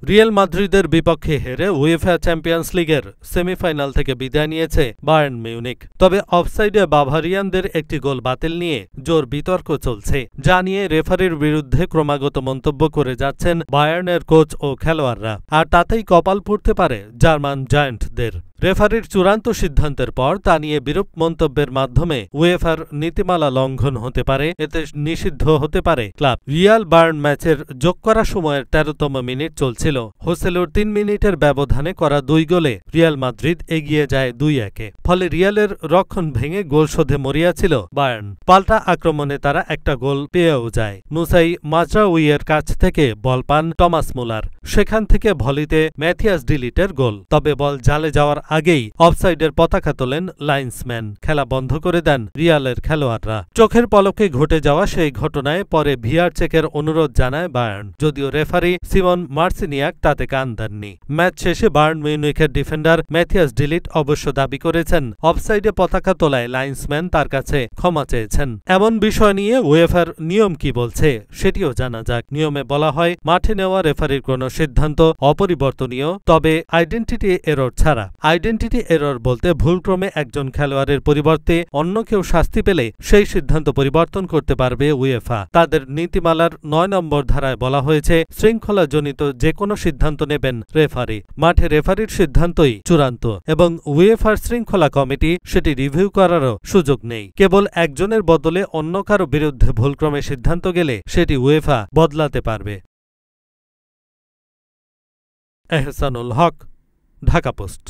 Real মাদ্রিদের বিপক্ষে হেরে উয়েফা চ্যাম্পিয়ন্স লিগের সেমিফাইনাল থেকে বিদায় নিয়েছে বায়ার্ন মিউনিখ। তবে অফসাইডে বাভারিয়ানদের একটি গোল বাতিল নিয়ে জোর বিতর্ক চলছে, যা নিয়ে রেফারির বিরুদ্ধে ক্রমাগত মন্তব্য করে যাচ্ছেন বায়ার্নের কোচ ও খেলোয়াড়রা। আর তাতেই কপাল পুড়তে পারে জার্মান জায়ান্টদের। রেফারির চূড়ান্ত সিদ্ধান্তের পর তা নিয়ে বিরূপ মন্তব্যের মাধ্যমে উয়েফার নীতিমালা লঙ্ঘন হতে পারে, এতে নিষিদ্ধ হতে পারে ক্লাব। রিয়াল বায়ার্ন ম্যাচের যোগ করা সময়ের ১৩তম মিনিট চলছিল। হোসেলুর ৩ মিনিটের ব্যবধানে করা ২ গোলে রিয়াল মাদ্রিদ এগিয়ে যায় ২-১-এ। ফলে রিয়ালের রক্ষণ ভেঙে গোল শোধে মরিয়া ছিল বায়ার্ন। পাল্টা আক্রমণে তারা একটা গোল পেয়েও যায়। নুসাই মাজরাউইয়ের কাছ থেকে বল পান টমাস মুলার, সেখান থেকে ভলিতে ম্যাথিয়াস ডিলিটের গোল। তবে বল জালে যাওয়ার আগেই অফসাইডের পতাকা তোলেন লাইন্সম্যান। খেলা বন্ধ করে দেন রিয়ালের খেলোয়াড়রা। চোখের পলকে ঘটে যাওয়া সেই ঘটনায় পরে ভিআর চেকের অনুরোধ জানায় বায়ার্ন, যদিও রেফারি সিমন মার্সিনিয়াক তাতে কান দেননি। ম্যাচ শেষে বায়ার্ন মিউনিখের ডিফেন্ডার ম্যাথিয়াস ডিলিট অবশ্য দাবি করেছেন অফসাইডে পতাকা তোলায় লাইন্সম্যান তার কাছে ক্ষমা চেয়েছেন। এমন বিষয় নিয়ে উয়েফার নিয়ম কি বলছে সেটিও জানা যাক। নিয়মে বলা হয়, মাঠে নেওয়া রেফারির কোনো সিদ্ধান্ত অপরিবর্তনীয়, তবে আইডেন্টিটি এরর ছাড়া। আইডেন্টিটি এরর বলতে ভুলক্রমে একজন খেলোয়াড়ের পরিবর্তে অন্য কেউ শাস্তি পেলে সেই সিদ্ধান্ত পরিবর্তন করতে পারবে উয়েফা। তাদের নীতিমালার ৯ নম্বর ধারায় বলা হয়েছে, শৃঙ্খলাজনিত যে কোনো সিদ্ধান্ত নেবেন রেফারি। মাঠে রেফারির সিদ্ধান্তই চূড়ান্ত এবং উয়েফার শৃঙ্খলা কমিটি সেটি রিভিউ করারও সুযোগ নেই। কেবল একজনের বদলে অন্য কারো বিরুদ্ধে ভুলক্রমে সিদ্ধান্ত গেলে সেটি উয়েফা বদলাতে পারবে। এহসানুল হক, ঢাকা পোস্ট।